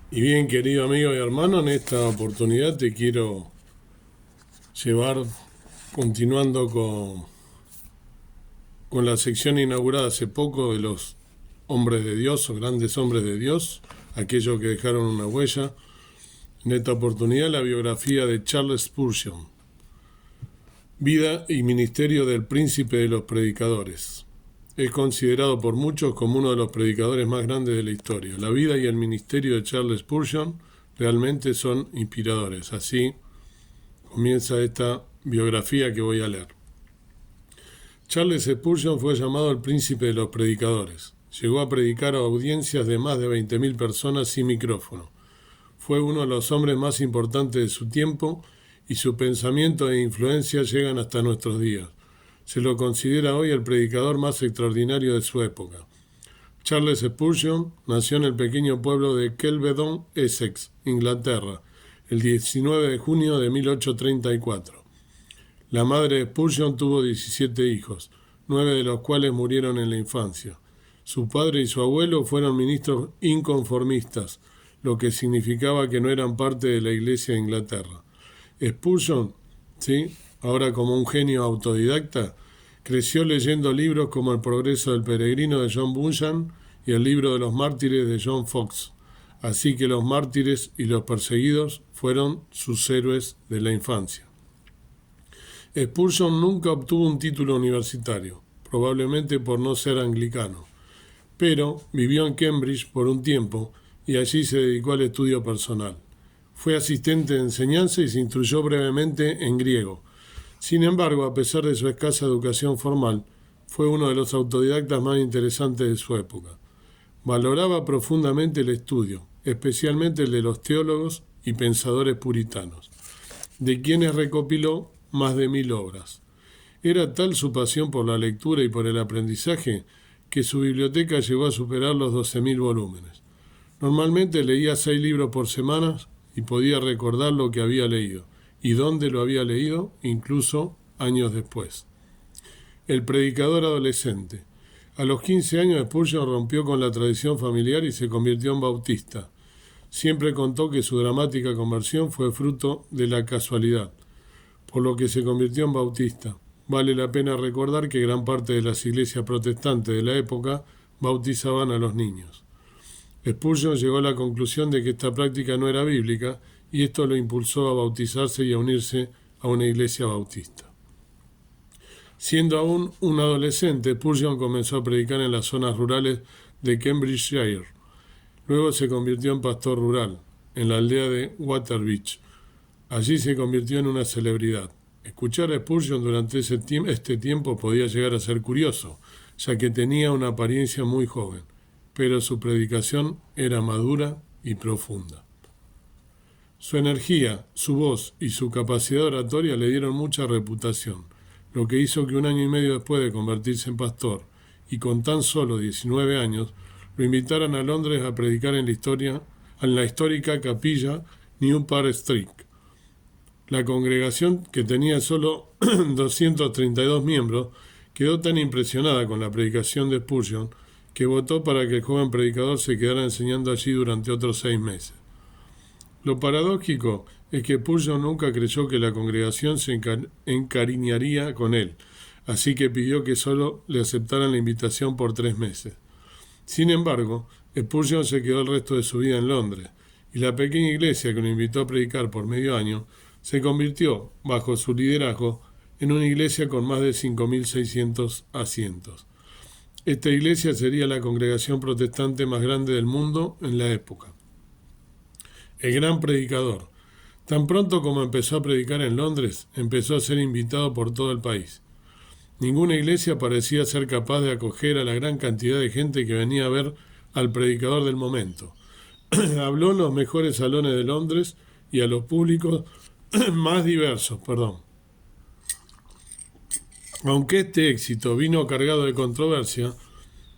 Y bien, querido amigo y hermano, en esta oportunidad te quiero llevar, continuando con la sección inaugurada hace poco de los hombres de Dios o grandes hombres de Dios, aquellos que dejaron una huella. En esta oportunidad la biografía de Charles Spurgeon, vida y ministerio del príncipe de los predicadores. Es considerado por muchos como uno de los predicadores más grandes de la historia. La vida y el ministerio de Charles Spurgeon realmente son inspiradores. Así comienza esta biografía que voy a leer. Charles Spurgeon fue llamado el príncipe de los predicadores. Llegó a predicar a audiencias de más de 20.000 personas sin micrófono. Fue uno de los hombres más importantes de su tiempo y su pensamiento e influencia llegan hasta nuestros días. Se lo considera hoy el predicador más extraordinario de su época. Charles Spurgeon nació en el pequeño pueblo de Kelvedon, Essex, Inglaterra, el 19 de junio de 1834. La madre de Spurgeon tuvo 17 hijos, 9 de los cuales murieron en la infancia. Su padre y su abuelo fueron ministros inconformistas, lo que significaba que no eran parte de la Iglesia de Inglaterra. Spurgeon, ahora como un genio autodidacta, creció leyendo libros como El progreso del peregrino de John Bunyan y El libro de los mártires de John Foxe. Así que los mártires y los perseguidos fueron sus héroes de la infancia. Spurgeon nunca obtuvo un título universitario, probablemente por no ser anglicano, pero vivió en Cambridge por un tiempo y allí se dedicó al estudio personal. Fue asistente de enseñanza y se instruyó brevemente en griego. Sin embargo, a pesar de su escasa educación formal, fue uno de los autodidactas más interesantes de su época. Valoraba profundamente el estudio, especialmente el de los teólogos y pensadores puritanos, de quienes recopiló más de 1.000 obras. Era tal su pasión por la lectura y por el aprendizaje que su biblioteca llegó a superar los 12.000 volúmenes. Normalmente leía 6 libros por semana y podía recordar lo que había leído y dónde lo había leído, incluso años después. El predicador adolescente. A los 15 años Spurgeon rompió con la tradición familiar y se convirtió en bautista. Siempre contó que su dramática conversión fue fruto de la casualidad, por lo que se convirtió en bautista. Vale la pena recordar que gran parte de las iglesias protestantes de la época bautizaban a los niños. Spurgeon llegó a la conclusión de que esta práctica no era bíblica y esto lo impulsó a bautizarse y a unirse a una iglesia bautista. Siendo aún un adolescente, Spurgeon comenzó a predicar en las zonas rurales de Cambridgeshire. Luego se convirtió en pastor rural, en la aldea de Waterbeach. Allí se convirtió en una celebridad. Escuchar a Spurgeon durante este tiempo podía llegar a ser curioso, ya que tenía una apariencia muy joven, pero su predicación era madura y profunda. Su energía, su voz y su capacidad oratoria le dieron mucha reputación, lo que hizo que un año y medio después de convertirse en pastor, y con tan solo 19 años, lo invitaran a Londres a predicar en la histórica capilla New Park Street. La congregación, que tenía solo 232 miembros, quedó tan impresionada con la predicación de Spurgeon que votó para que el joven predicador se quedara enseñando allí durante otros 6 meses. Lo paradójico es que Spurgeon nunca creyó que la congregación se encariñaría con él, así que pidió que solo le aceptaran la invitación por 3 meses. Sin embargo, Spurgeon se quedó el resto de su vida en Londres, y la pequeña iglesia que lo invitó a predicar por medio año se convirtió, bajo su liderazgo, en una iglesia con más de 5.600 asientos. Esta iglesia sería la congregación protestante más grande del mundo en la época. El gran predicador. Tan pronto como empezó a predicar en Londres, empezó a ser invitado por todo el país. Ninguna iglesia parecía ser capaz de acoger a la gran cantidad de gente que venía a ver al predicador del momento. Habló en los mejores salones de Londres y a los públicos más diversos. Aunque este éxito vino cargado de controversia,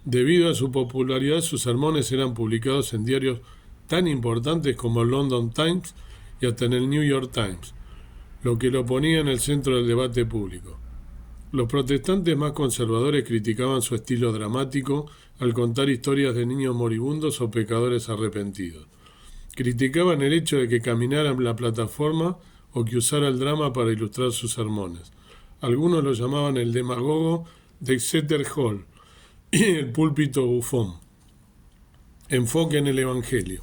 debido a su popularidad sus sermones eran publicados en diarios tan importantes como el London Times y hasta en el New York Times, lo que lo ponía en el centro del debate público. Los protestantes más conservadores criticaban su estilo dramático al contar historias de niños moribundos o pecadores arrepentidos, Criticaban el hecho de que caminara en la plataforma o que usara el drama para ilustrar sus sermones. Algunos lo llamaban el demagogo de Exeter Hall y el púlpito bufón. Enfoque en el Evangelio.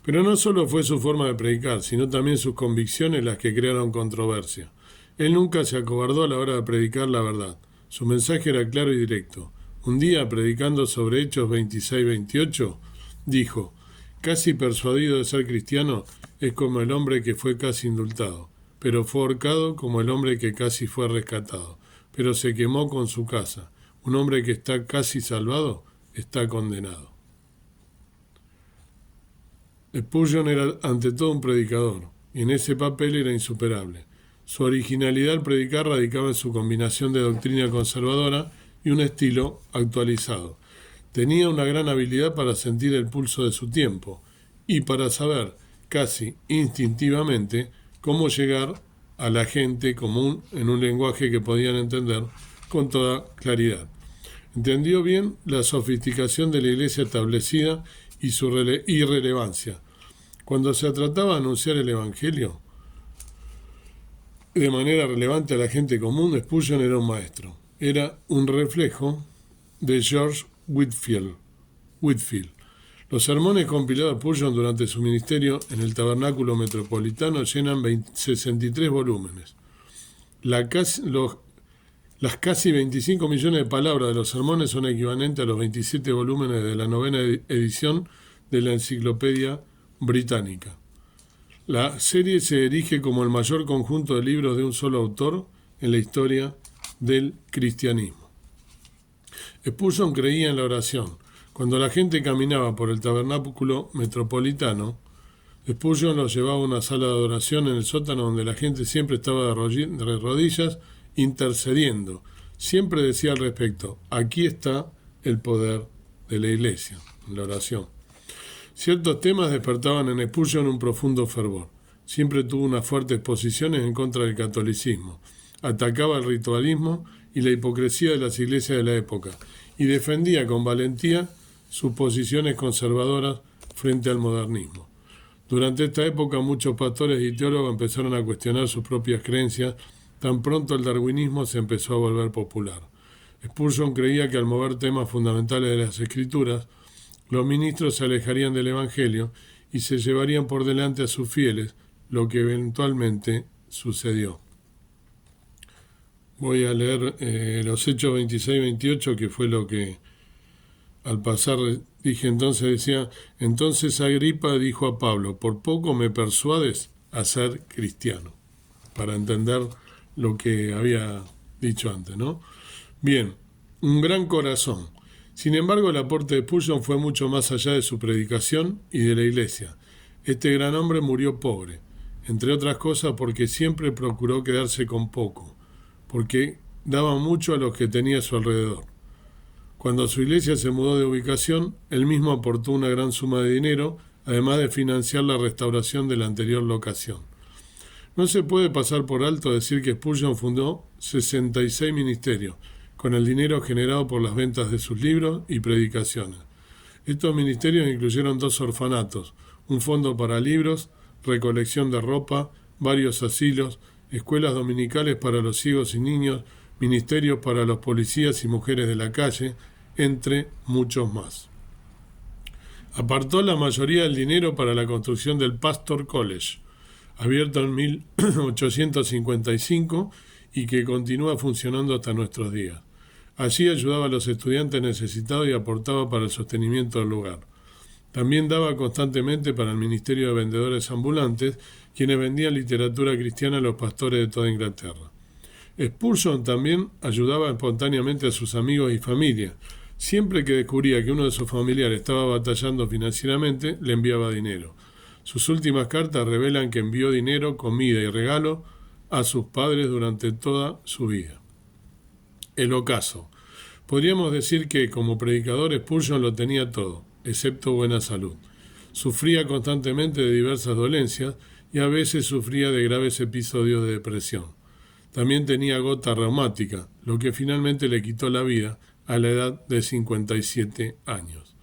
Pero no solo fue su forma de predicar, sino también sus convicciones las que crearon controversia. Él nunca se acobardó a la hora de predicar la verdad. Su mensaje era claro y directo. Un día, predicando sobre Hechos 26-28, dijo: casi persuadido de ser cristiano es como el hombre que fue casi indultado, pero fue ahorcado como el hombre que casi fue rescatado, pero se quemó con su casa. Un hombre que está casi salvado está condenado. Spurgeon era ante todo un predicador, y en ese papel era insuperable. Su originalidad al predicar radicaba en su combinación de doctrina conservadora y un estilo actualizado. Tenía una gran habilidad para sentir el pulso de su tiempo y para saber, casi instintivamente, cómo llegar a la gente común en un lenguaje que podían entender con toda claridad. Entendió bien la sofisticación de la iglesia establecida y su irrelevancia. Cuando se trataba de anunciar el Evangelio de manera relevante a la gente común, Spurgeon era un maestro. Era un reflejo de George Whitefield. Los sermones compilados por Spurgeon durante su ministerio en el Tabernáculo Metropolitano llenan 63 volúmenes. Las casi 25 millones de palabras de los sermones son equivalentes a los 27 volúmenes de la 9ª edición de la Enciclopedia Británica. La serie se erige como el mayor conjunto de libros de un solo autor en la historia del cristianismo. Spurgeon creía en la oración. Cuando la gente caminaba por el Tabernáculo Metropolitano, Spurgeon los llevaba a una sala de adoración en el sótano donde la gente siempre estaba de rodillas intercediendo. Siempre decía al respecto: aquí está el poder de la iglesia, en la oración. Ciertos temas despertaban en Spurgeon un profundo fervor. Siempre tuvo unas fuertes posiciones en contra del catolicismo. Atacaba el ritualismo y la hipocresía de las iglesias de la época y defendía con valentía sus posiciones conservadoras frente al modernismo. Durante esta época muchos pastores y teólogos empezaron a cuestionar sus propias creencias. Tan pronto el darwinismo se empezó a volver popular. Spurgeon creía que al mover temas fundamentales de las Escrituras, los ministros se alejarían del Evangelio y se llevarían por delante a sus fieles, lo que eventualmente sucedió. Voy a leer los Hechos 26-28, que fue lo que al pasar dije entonces. Decía: entonces Agripa dijo a Pablo: por poco me persuades a ser cristiano, para entender lo que había dicho antes, ¿no? Bien, un gran corazón. Sin embargo, el aporte de Spurgeon fue mucho más allá de su predicación y de la iglesia. Este gran hombre murió pobre, entre otras cosas porque siempre procuró quedarse con poco, porque daba mucho a los que tenía a su alrededor. Cuando su iglesia se mudó de ubicación, él mismo aportó una gran suma de dinero, además de financiar la restauración de la anterior locación. No se puede pasar por alto decir que Spurgeon fundó 66 ministerios, con el dinero generado por las ventas de sus libros y predicaciones. Estos ministerios incluyeron 2 orfanatos, un fondo para libros, recolección de ropa, varios asilos, escuelas dominicales para los ciegos y niños, ministerios para los policías y mujeres de la calle, entre muchos más. Apartó la mayoría del dinero para la construcción del Pastor College, abierto en 1855 y que continúa funcionando hasta nuestros días. Allí ayudaba a los estudiantes necesitados y aportaba para el sostenimiento del lugar. También daba constantemente para el Ministerio de Vendedores Ambulantes, quienes vendían literatura cristiana a los pastores de toda Inglaterra. Spurgeon también ayudaba espontáneamente a sus amigos y familia. Siempre que descubría que uno de sus familiares estaba batallando financieramente, le enviaba dinero. Sus últimas cartas revelan que envió dinero, comida y regalo a sus padres durante toda su vida. El ocaso. Podríamos decir que, como predicador, Spurgeon lo tenía todo, excepto buena salud. Sufría constantemente de diversas dolencias y a veces sufría de graves episodios de depresión. También tenía gota reumática, lo que finalmente le quitó la vida a la edad de 57 años.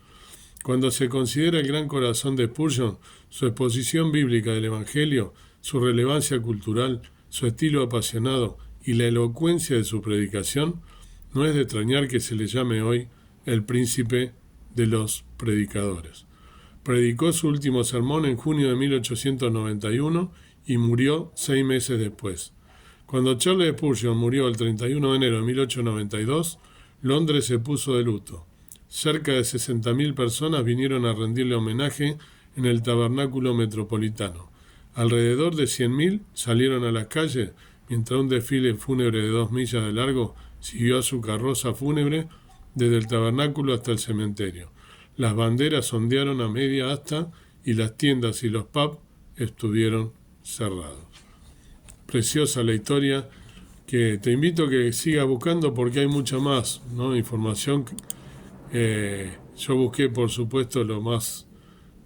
Cuando se considera el gran corazón de Spurgeon, su exposición bíblica del Evangelio, su relevancia cultural, su estilo apasionado y la elocuencia de su predicación, no es de extrañar que se le llame hoy el príncipe de los predicadores. Predicó su último sermón en junio de 1891 y murió 6 meses después. Cuando Charles Spurgeon murió el 31 de enero de 1892, Londres se puso de luto. Cerca de 60.000 personas vinieron a rendirle homenaje en el tabernáculo metropolitano. Alrededor de 100.000 salieron a las calles mientras un desfile fúnebre de 2 millas de largo siguió a su carroza fúnebre desde el tabernáculo hasta el cementerio. Las banderas ondearon a media asta y las tiendas y los pubs estuvieron cerrados. Preciosa la historia, que te invito a que sigas buscando porque hay mucha más, ¿no?, información. Yo busqué, por supuesto, lo más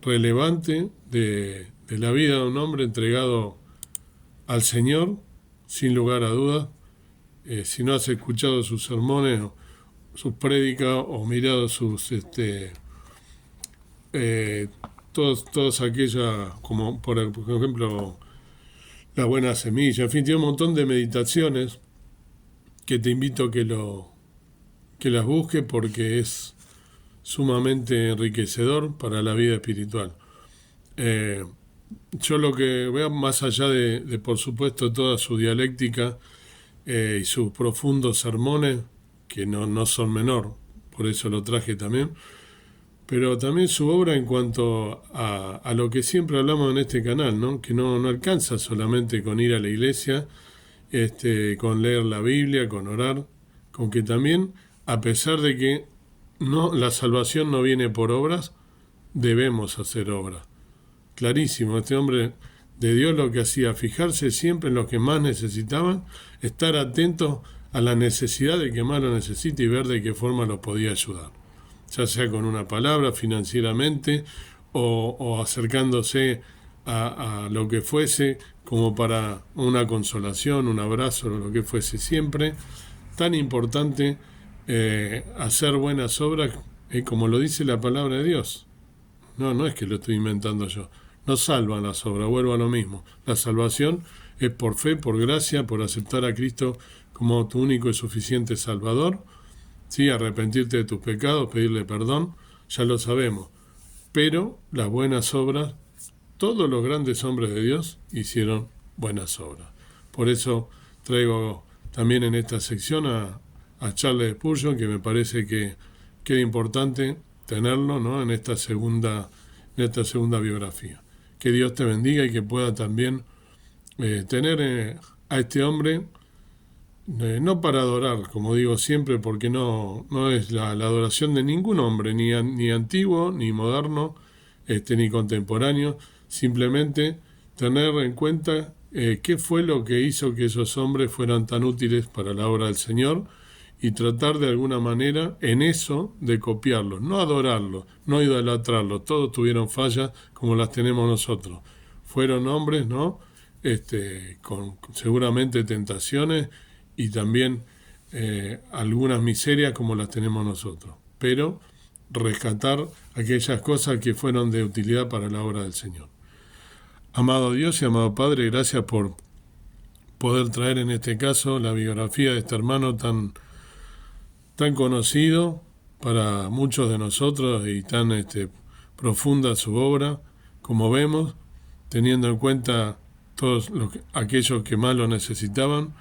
relevante de la vida de un hombre entregado al Señor, sin lugar a dudas. Si no has escuchado sus sermones, sus prédicas o mirado sus todas aquellas, como por ejemplo La Buena Semilla, en fin, tiene un montón de meditaciones que te invito a que las busques porque es sumamente enriquecedor para la vida espiritual. Yo lo que veo, más allá de por supuesto toda su dialéctica y sus profundos sermones, que no son menor, por eso lo traje también, pero también su obra en cuanto a lo que siempre hablamos en este canal, ¿no?, que no alcanza solamente con ir a la iglesia, con leer la Biblia, con orar, con que también, a pesar de que la salvación no viene por obras, debemos hacer obras. Clarísimo, este hombre de Dios lo que hacía, fijarse siempre en los que más necesitaban, estar atento a la necesidad de que más lo necesita y ver de qué forma lo podía ayudar, ya sea con una palabra, financieramente, o acercándose a lo que fuese, como para una consolación, un abrazo, lo que fuese. Siempre tan importante hacer buenas obras, como lo dice la palabra de Dios. No es que lo estoy inventando yo. No salvan las obras, vuelvo a lo mismo. La salvación es por fe, por gracia, por aceptar a Cristo como tu único y suficiente Salvador. Sí, arrepentirte de tus pecados, pedirle perdón, ya lo sabemos. Pero las buenas obras, todos los grandes hombres de Dios hicieron buenas obras. Por eso traigo también en esta sección a Charles Spurgeon, que me parece que es importante tenerlo, ¿no?, en esta segunda biografía. Que Dios te bendiga y que pueda también tener a este hombre, no para adorar, como digo siempre, porque no es la adoración de ningún hombre, ni antiguo, ni moderno, ni contemporáneo, simplemente tener en cuenta qué fue lo que hizo que esos hombres fueran tan útiles para la obra del Señor, y tratar de alguna manera en eso de copiarlos, no adorarlos, no idolatrarlos. Todos tuvieron fallas como las tenemos nosotros. Fueron hombres, ¿no?, con seguramente tentaciones y también algunas miserias como las tenemos nosotros. Pero rescatar aquellas cosas que fueron de utilidad para la obra del Señor. Amado Dios y amado Padre, gracias por poder traer en este caso la biografía de este hermano tan conocido para muchos de nosotros y tan profunda su obra, como vemos, teniendo en cuenta todos aquellos que más lo necesitaban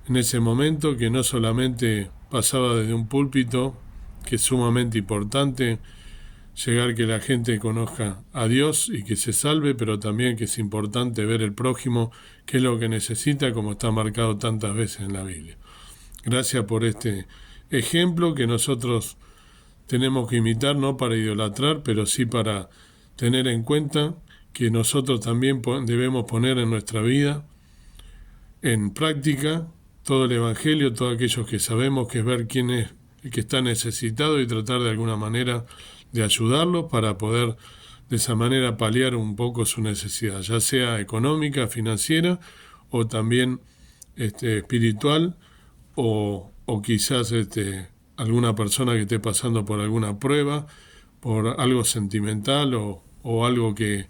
en ese momento, que no solamente pasaba desde un púlpito, que es sumamente importante llegar que la gente conozca a Dios y que se salve, pero también que es importante ver el prójimo, qué es lo que necesita, como está marcado tantas veces en la Biblia. Gracias por este ejemplo que nosotros tenemos que imitar, no para idolatrar, pero sí para tener en cuenta que nosotros también debemos poner en nuestra vida en práctica todo el Evangelio, todos aquellos que sabemos, que es ver quién es el que está necesitado y tratar de alguna manera de ayudarlo para poder de esa manera paliar un poco su necesidad, ya sea económica, financiera o también espiritual, o quizás alguna persona que esté pasando por alguna prueba por algo sentimental o algo que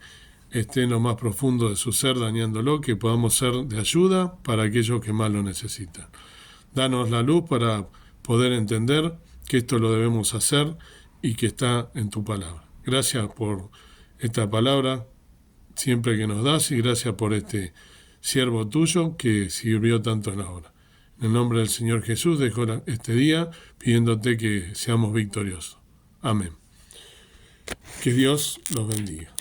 esté en lo más profundo de su ser dañándolo, que podamos ser de ayuda para aquellos que más lo necesitan. Danos la luz para poder entender que esto lo debemos hacer y que está en tu palabra. Gracias por esta palabra siempre que nos das y gracias por este siervo tuyo que sirvió tanto en la obra. En el nombre del Señor Jesús dejo este día pidiéndote que seamos victoriosos. Amén. Que Dios los bendiga.